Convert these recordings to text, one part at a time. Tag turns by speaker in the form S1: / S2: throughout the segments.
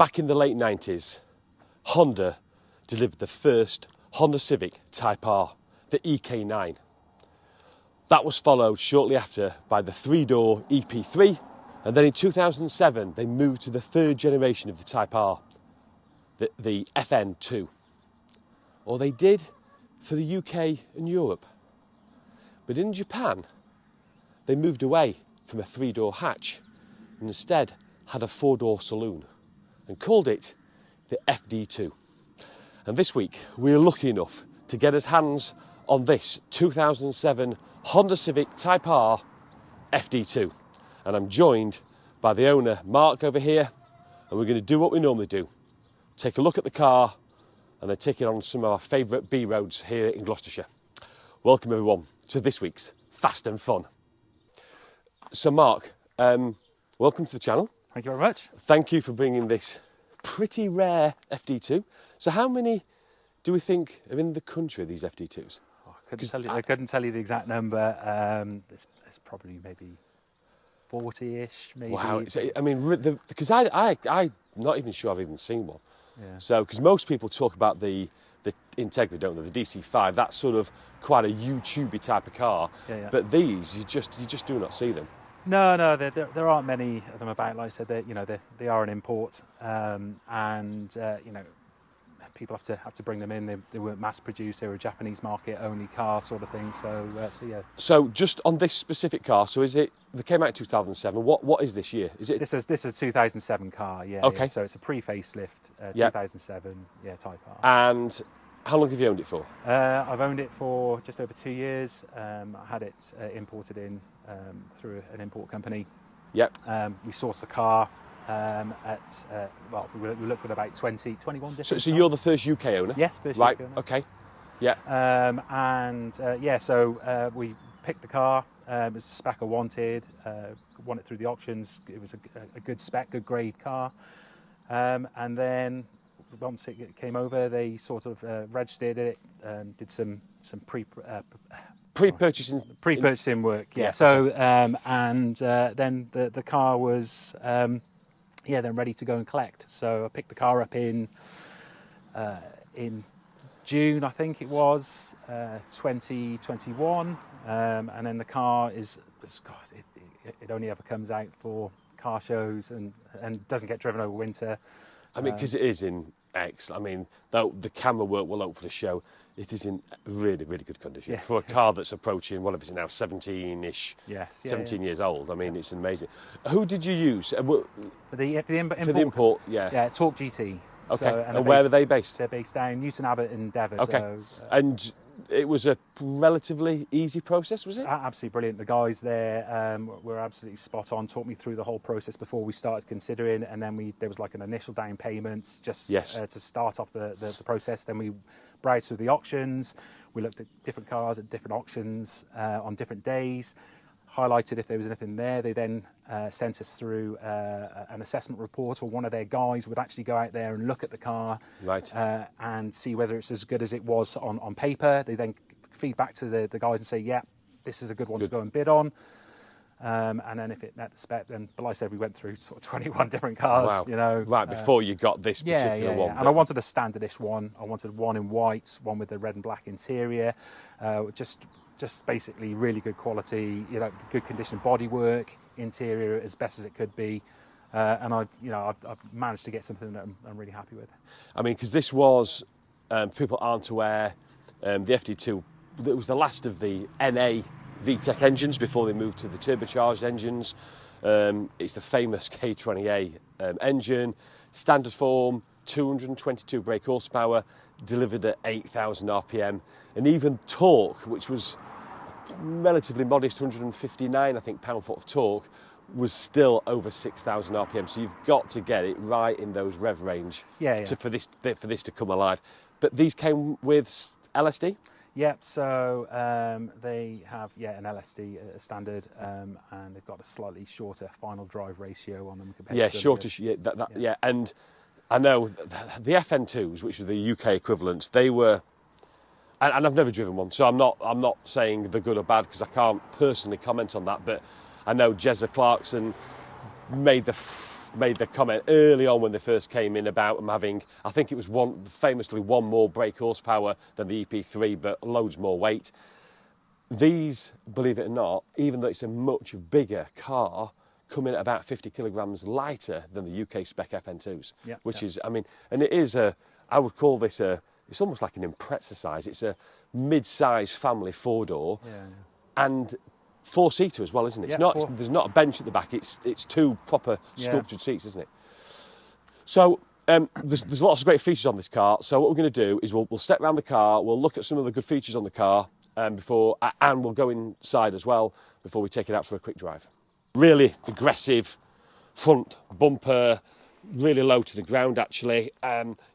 S1: back in the late 90s, Honda delivered the first Honda Civic Type R, the EK9. That was followed shortly after by the three-door EP3, and then in 2007 they moved to the third generation of the Type R, the FN2. Or they did for the UK and Europe. But in Japan, they moved away from a three-door hatch and instead had a four-door saloon and called it the FD2. And this week, we're lucky enough to get us hands on this 2007 Honda Civic Type R FD2. And I'm joined by the owner, Mark, over here, and we're going to do what we normally do. Take a look at the car and then take it on some of our favourite B roads here in Gloucestershire. Welcome everyone to this week's Fast and Fun. So Mark, welcome to the channel.
S2: Thank you very much.
S1: Thank you for bringing this pretty rare FD2. So how many do we think are in the country, these FD2s?
S2: Oh, I couldn't tell you the exact number. It's probably maybe 40-ish, maybe.
S1: Wow, I mean, because I'm not even sure I've even seen one.
S2: Yeah.
S1: So, because most people talk about the Integra, don't they? The DC5, that's sort of quite a YouTubey type of car.
S2: Yeah.
S1: But these, you just do not see them.
S2: No, there aren't many of them about. Like I said, they are an import, and people have to bring them in. They weren't mass produced. They were a Japanese market only car sort of thing. So yeah.
S1: So just on this specific car, so is it? They came out in 2007. What is this year? Is it?
S2: This is a 2007 car. Yeah.
S1: Okay.
S2: Yeah. So it's a pre-facelift 2007 Type R.
S1: And how long have you owned it for?
S2: I've owned it for just over 2 years. I had it imported in through an import company.
S1: Yep.
S2: We sourced the car we looked at about 21 different
S1: So you're the first UK owner?
S2: Yes, first
S1: right.
S2: UK owner.
S1: Okay. Yeah.
S2: So we picked the car. It was the spec I wanted. Won it through the auctions. It was a good spec, good grade car. And then once it came over, they sort of registered it, did some pre-purchasing work. Yeah. So then the car was then ready to go and collect. So I picked the car up in June, I think it was, 2021, and then the car it only ever comes out for car shows and doesn't get driven over winter.
S1: I mean, because it is in excellent. I mean, though the camera work will hopefully show it is in really, really good condition.
S2: Yes.
S1: For a car that's approaching, what if it's now 17-ish,
S2: Yes.
S1: 17 years old. I mean, it's amazing. Who did you use?
S2: For the
S1: import, yeah.
S2: Yeah, Torque GT.
S1: Okay,
S2: So,
S1: and where are they based?
S2: They're based down Newton Abbot in Devon.
S1: Okay,
S2: So,
S1: and it was a relatively easy process, was it?
S2: Absolutely brilliant. The guys there were absolutely spot on, taught me through the whole process before we started considering, and then there was like an initial down payment just to start off the process. Then we browsed through the auctions, we looked at different cars at different auctions on different days, highlighted if there was anything there. They then sent us through an assessment report, or one of their guys would actually go out there and look at the car,
S1: right,
S2: and see whether it's as good as it was on paper. They then feed back to the guys and say, yeah, this is a good one to go and bid on. And then if it met the spec, then, but like I said, we went through sort of 21 different cars.
S1: Wow. Right, before you got this particular one.
S2: And I wanted a standardish one. I wanted one in white, one with the red and black interior, just basically really good quality, good condition bodywork, interior as best as it could be, and I've managed to get something that I'm really happy with. I
S1: mean, because this was, people aren't aware, the FD2, it was the last of the NA VTEC engines before they moved to the turbocharged engines. It's the famous K20A engine, standard form, 222 brake horsepower, delivered at 8,000 RPM, and even torque, which was relatively modest, 159, I think, pound-foot of torque, was still over 6,000 RPM. So you've got to get it right in those rev range for this to come alive. But these came with LSD?
S2: Yep, so they have an LSD standard, and they've got a slightly shorter final drive ratio on them. And I know the FN2s, which are the UK equivalents, they were, and I've never driven one, so I'm not saying they're good or bad because I can't personally comment on that. But I know Jezza Clarkson made
S1: made the comment early on when they first came in about them having, I think it was famously one more brake horsepower than the EP3, but loads more weight. These, believe it or not, even though it's a much bigger car, come in at about 50 kilograms lighter than the UK spec FN2s, which is, I mean, and it is I would call this it's almost like an Impreza size. It's a mid-size family four-door, and four-seater as well, isn't it? It's not. There's not a bench at the back. It's two proper sculptured seats, isn't it? So there's lots of great features on this car. So what we're going to do is we'll step around the car. We'll look at some of the good features on the car and we'll go inside as well before we take it out for a quick drive. Really aggressive front bumper, really low to the ground actually.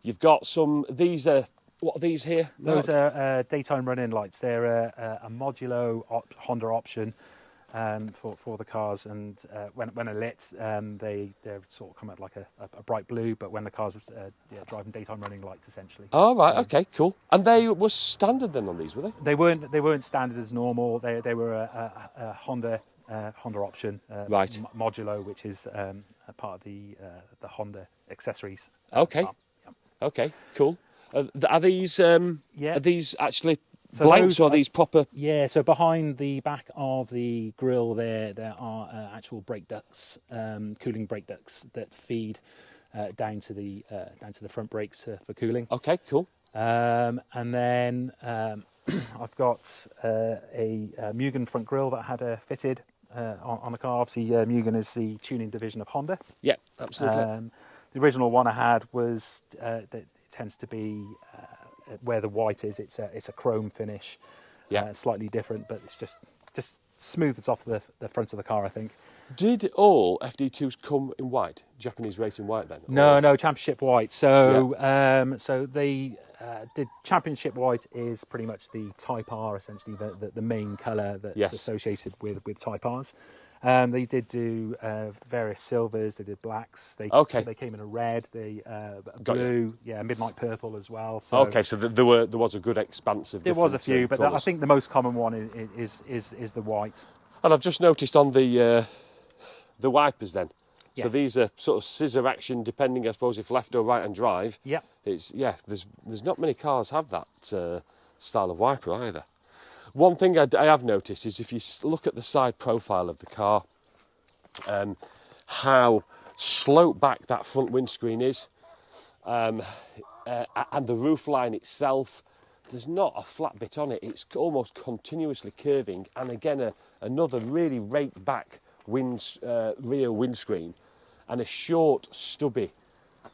S1: You've got these are, what are these here?
S2: Those are daytime running lights. They're a modulo Honda option for the cars, and when they're lit, they sort of come out like a bright blue, but when the car's driving daytime running lights essentially.
S1: Oh right, okay, cool. And they were standard then on these, were they?
S2: They weren't standard as normal. They were a Honda option,
S1: right?
S2: Modulo, which is a part of the Honda accessories.
S1: Okay, okay, cool. Are these actually blanks, or are these proper?
S2: Yeah. So behind the back of the grille, there are actual brake ducts, cooling brake ducts that feed down to the front brakes for cooling.
S1: Okay, cool.
S2: And then I've got a Mugen front grille that I had fitted on the car. Obviously, Mugen is the tuning division of Honda.
S1: Yeah, absolutely.
S2: The original one I had was that it tends to be where the white is. It's a chrome finish. Yeah, slightly different, but it's just smooths off the front of the car, I think.
S1: Did all FD2s come in white, Japanese racing white then?
S2: No, championship white. So so they did championship white is pretty much the Type R, essentially the main colour that's associated with Type Rs. They did do various silvers. They did blacks. They came in a red, blue, midnight purple as well. So
S1: okay, so there was a good expanse of.
S2: There was a few, but I think the most common one is the white. And
S1: I've just noticed on the wipers then. Yes. So these are sort of scissor action, depending, I suppose, if left or right hand drive. Yeah. There's not many cars have that style of wiper either. One thing I have noticed is if you look at the side profile of the car, how sloped back that front windscreen is, and the roof line itself, there's not a flat bit on it. It's almost continuously curving, and again, another really raked back rear windscreen, and a short, stubby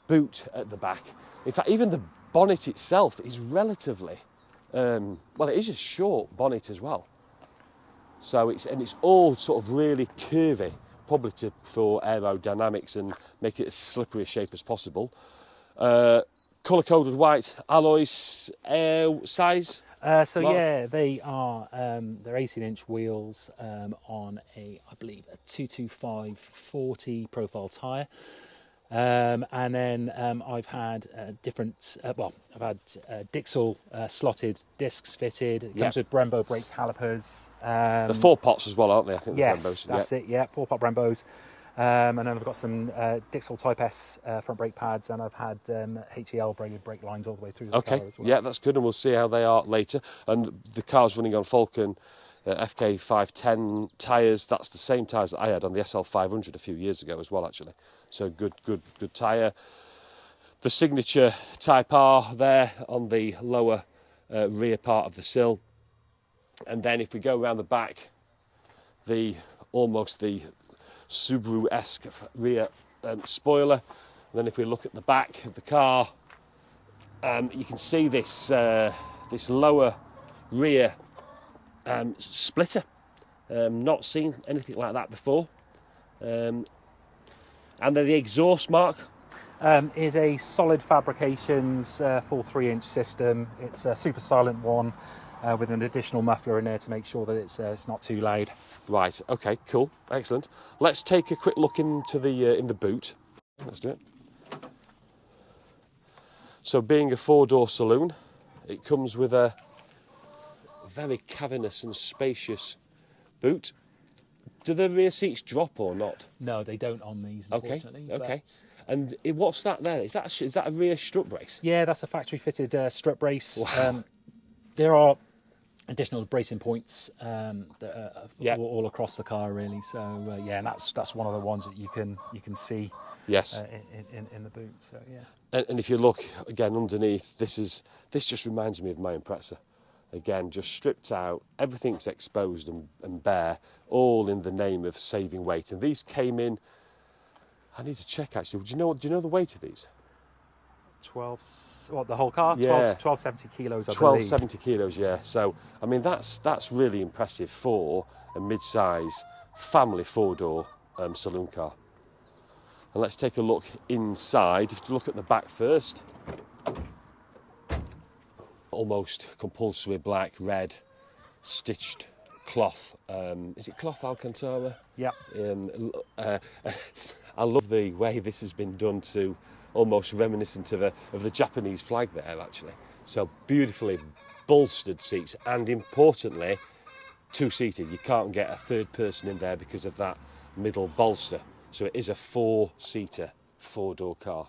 S1: boot at the back. In fact, even the bonnet itself is relatively. It is a short bonnet as well. So it's all sort of really curvy, probably for aerodynamics and make it as slippery a shape as possible. Colour-coded white alloys, size?
S2: They are they're 18-inch wheels on I believe a 225/40 profile tyre. And then I've had different. I've had Dixel slotted discs fitted. It comes with Brembo brake calipers.
S1: The 4-pots as well, aren't they? I think.
S2: Yes,
S1: the Brembos.
S2: That's it. Yeah, 4-pot Brembos. And then I've got some Dixel Type S front brake pads, and I've had HEL braided brake lines all the way through the car as well. Yeah,
S1: that's good, and we'll see how they are later. And the car's running on Falcon FK 510 tyres. That's the same tyres that I had on the SL 500 a few years ago as well, actually. So good tyre. The signature Type R there on the lower rear part of the sill. And then if we go around the back, almost the Subaru-esque rear spoiler. And then if we look at the back of the car, you can see this lower rear splitter. Not seen anything like that before. And then the exhaust mark
S2: is a Solid Fabrications full 3-inch system. It's a super silent one with an additional muffler in there to make sure that it's not too loud.
S1: Right. Okay. Cool. Excellent. Let's take a quick look into in the boot. Let's do it. So, being a 4-door saloon, it comes with a very cavernous and spacious boot. Do the rear seats drop or not?
S2: No, they don't on these, unfortunately.
S1: Okay. And what's that there? Is that a rear strut brace?
S2: Yeah, that's a factory-fitted strut brace.
S1: Wow.
S2: There are additional bracing points that are all across the car, really. So yeah, and that's one of the ones that you can see.
S1: Yes.
S2: In the boot. So yeah.
S1: And if you look again underneath, this just reminds me of my Impreza. Again, just stripped out, everything's exposed and bare, all in the name of saving weight. And these came in. I need to check actually. Do you know the weight of these?
S2: 12. What, the whole car?
S1: Yeah.
S2: 1270 kilos. I believe.
S1: 1270 kilos. Yeah. So I mean that's really impressive for a mid-size family four-door saloon car. And let's take a look inside. If you look at the back first, almost compulsory black, red, stitched cloth. Is it cloth Alcantara?
S2: Yeah.
S1: I love the way this has been done, to almost reminiscent of the Japanese flag there, actually. So beautifully bolstered seats, and importantly, two-seated. You can't get a third person in there because of that middle bolster. So it is a four-seater, four-door car.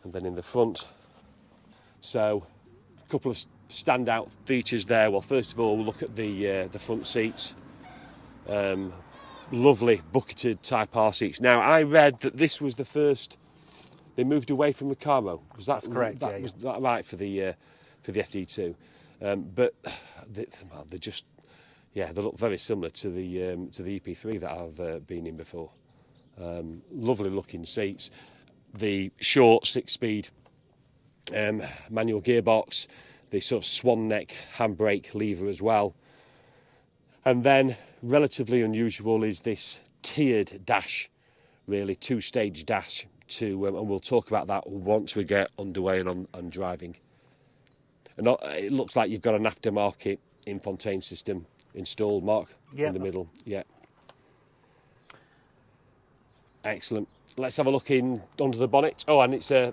S1: And then in the front, so a couple of standout features there. Well, first of all, we'll look at the front seats. Lovely bucketed Type R seats. Now, I read that this was the first. They moved away from Recaro.
S2: That's correct.
S1: Was that right for the FD2? But they're just. Yeah, they look very similar to the EP3 that I've been in before. Lovely looking seats. The short 6-speed manual gearbox, the sort of swan neck handbrake lever as well. And then relatively unusual is this tiered dash, really two-stage dash. And we'll talk about that once we get underway and on driving. And it looks like you've got an aftermarket infotainment system installed, Mark, in the middle. Yeah. Excellent. Let's have a look under the bonnet. Oh, and it's a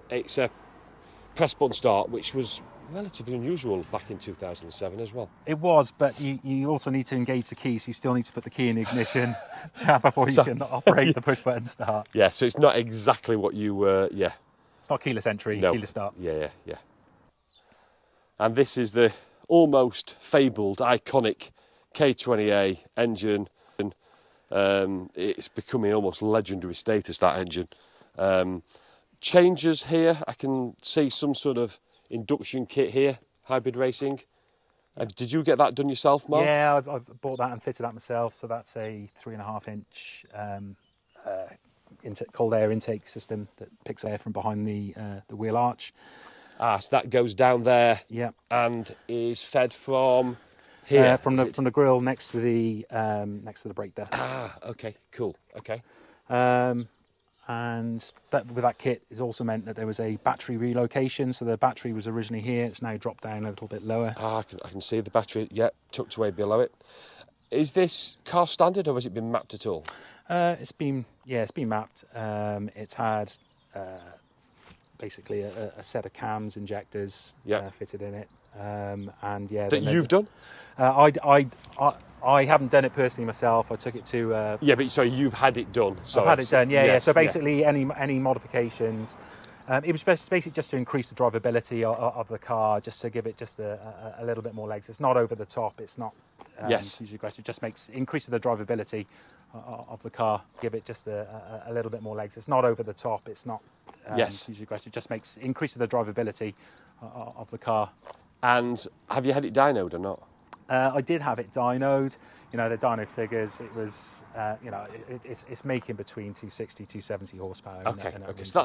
S1: press button start, which was relatively unusual back in 2007 as well.
S2: It was, but you also need to engage the key, so you still need to put the key in the ignition before you can operate the push button start.
S1: Yeah, so it's not exactly what you were. Yeah.
S2: It's not keyless entry,
S1: no.
S2: Keyless start.
S1: Yeah. And this is the almost fabled, iconic K20A engine. It's becoming almost legendary status, that engine. Changes here, I can see some sort of induction kit here, hybrid racing. Did you get that done yourself, Mark?
S2: Yeah, I've bought that and fitted that myself. So that's a 3.5-inch cold air intake system that picks air from behind the wheel arch.
S1: So that goes down there.
S2: Yeah. And
S1: is fed from here.
S2: From the grill next to the brake desk.
S1: Okay, cool. Okay.
S2: And with that kit, it also meant that there was a battery relocation. So the battery was originally here; it's now dropped down a little bit lower.
S1: I can see the battery. Yeah, tucked away below it. Is this car standard, or has it been mapped at all?
S2: It's been mapped. It's had basically a set of cams, injectors fitted in it. And yeah,
S1: that you've done?
S2: I haven't done it personally myself. I took it to.
S1: Yeah, but sorry, you've had it done.
S2: I've had it done. Yeah. So basically, any modifications. It was basically just to increase the drivability of the car, just to give it just a little bit more legs. It's not over the top. It's not. Usually aggressive. It just increases the drivability of the car. Give it just a little bit more legs. It's not over the top. It's not. Usually aggressive. It just increases the drivability of the car.
S1: And have you had it dynoed or not?
S2: I did have it dynoed. You know, the dyno figures, it was, it's making between 260, 270 horsepower.
S1: Okay. So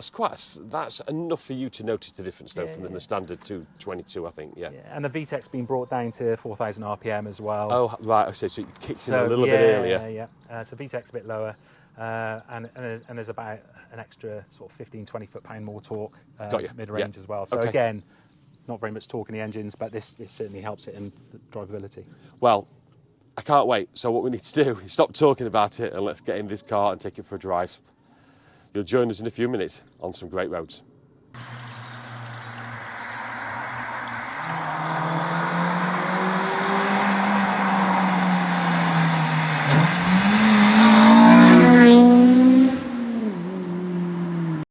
S1: that's enough for you to notice the difference, though, from the standard 222, I think. Yeah.
S2: And the VTEC's been brought down to 4,000 RPM as well.
S1: Oh, right. Okay, so it kicks in a little bit earlier.
S2: Yeah. So VTEC's a bit lower, and there's about an extra sort of 15, 20 foot-pound more torque mid-range as well. So again, not very much torque in the engines, but this certainly helps it in drivability.
S1: Well, I can't wait. So what we need to do is stop talking about it and let's get in this car and take it for a drive. You'll join us in a few minutes on some great roads.